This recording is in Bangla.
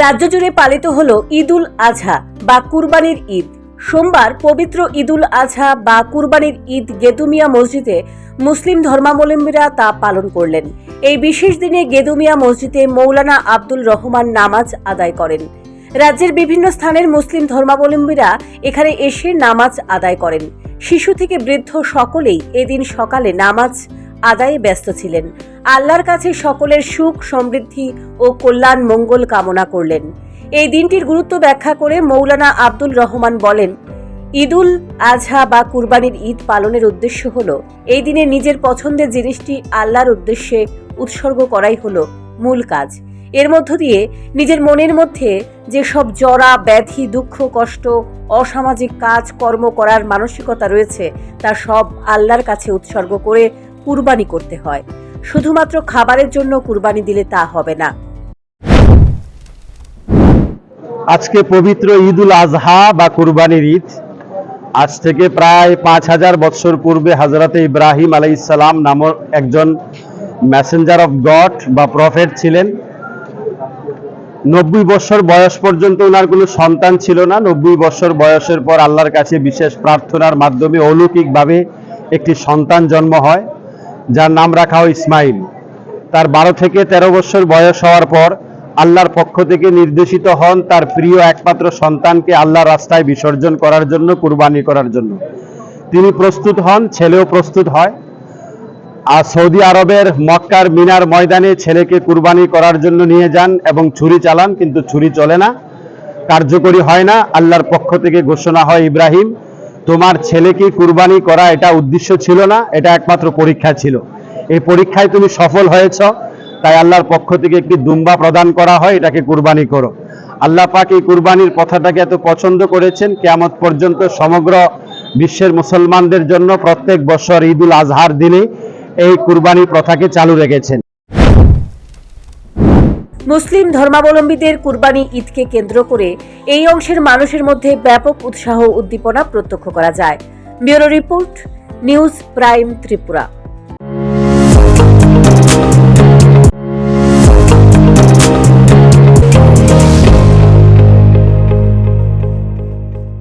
রাজ্য জুড়ে পালিত হলো ঈদ উল আজহা বা কুরবানির ঈদ। সোমবার পবিত্র ঈদ উল আজহা বা কুরবানির ঈদ গেদুমিয়া মসজিদে মুসলিম ধর্মাবলম্বীরা তা পালন করলেন। এই বিশেষ দিনে গেদুমিয়া মসজিদে মৌলানা আব্দুল রহমান নামাজ আদায় করেন। রাজ্যের বিভিন্ন স্থানের মুসলিম ধর্মাবলম্বীরা এখানে এসে নামাজ আদায় করেন। শিশু থেকে বৃদ্ধ সকলেই এদিন সকালে নামাজ আদায়ে ব্যস্ত ছিলেন। আল্লাহর কাছে সকলের সুখ সমৃদ্ধি ও কল্যাণ মঙ্গল কামনা করলেন। এই দিনটির গুরুত্ব ব্যাখ্যা করে মৌলানা আব্দুল রহমান বলেন, ঈদ উল আজহা বা কুরবানির ঈদ পালনের উদ্দেশ্য হলো এই দিনে নিজের পছন্দের জিনিসটি আল্লাহর উদ্দেশ্যে উৎসর্গ করাই হলো মূল কাজ। এর মধ্য দিয়ে নিজের মনের মধ্যে যেসব জরা ব্যাধি দুঃখ কষ্ট অসামাজিক কাজ কর্ম করার মানসিকতা রয়েছে তা সব আল্লাহর কাছে উৎসর্গ করে কুরবানি করতে হয়। শুধুমাত্র খাবারের জন্য কুরবানি দিলে তা হবে না। আজকে পবিত্র ঈদ উল আজহা বা কুরবানির ঈদ। আজ থেকে প্রায় 5000 বছর পূর্বে হযরতে ইব্রাহিম আলাইহিস সালাম নামক একজন মেসেঞ্জার অফ গড বা প্রফেট ছিলেন। 90 বছর বয়স পর্যন্ত ওনার কোনো সন্তান ছিল না। 90 বছর বয়সের পর আল্লাহর কাছে বিশেষ প্রার্থনার মাধ্যমে অলৌকিকভাবে একটি সন্তান জন্ম হয়, যার নাম রাখা হয় ইসমাইল। তার 12 থেকে 13 বছর বয়স হওয়ার পর আল্লাহর পক্ষ থেকে নির্দেশিত হন তার প্রিয় একমাত্র সন্তানকে আল্লাহর রাস্তায় বিসর্জন করার জন্য, কুরবানি করার জন্য। তিনি প্রস্তুত হন, ছেলেও প্রস্তুত হয়। আর সৌদি আরবের মক্কার মিনার ময়দানে ছেলেকে কুরবানি করার জন্য নিয়ে যান এবং ছুরি চালান, কিন্তু ছুরি চলে না, কার্যকরী হয় না। আল্লাহর পক্ষ থেকে ঘোষণা হয়, ইব্রাহিম, তোমার ছেলেকে কুরবানি করা এটা উদ্দেশ্য ছিল না, এটা একমাত্র পরীক্ষা ছিল। এই পরীক্ষায় তুমি সফল হয়েছ, তাই আল্লাহর পক্ষ থেকে একটি দুম্বা প্রদান করা হয়, এটাকে কুরবানি করো। আল্লাহ পাক এই কুরবানির প্রথাটাকে এত পছন্দ করেছেন, কিয়ামত পর্যন্ত সমগ্র বিশ্বের মুসলমানদের জন্য প্রত্যেক বছর ঈদ উল আজহার দিনে এই কুরবানি প্রথাকে চালু রেখেছেন। মুসলিম ধর্মাবলম্বীদের কুরবানি ঈদকে কেন্দ্র করে এই অংশের মানুষের মধ্যে ব্যাপক উৎসাহ উদ্দীপনা প্রত্যক্ষ করা যায়। Bureau report, news prime Tripura.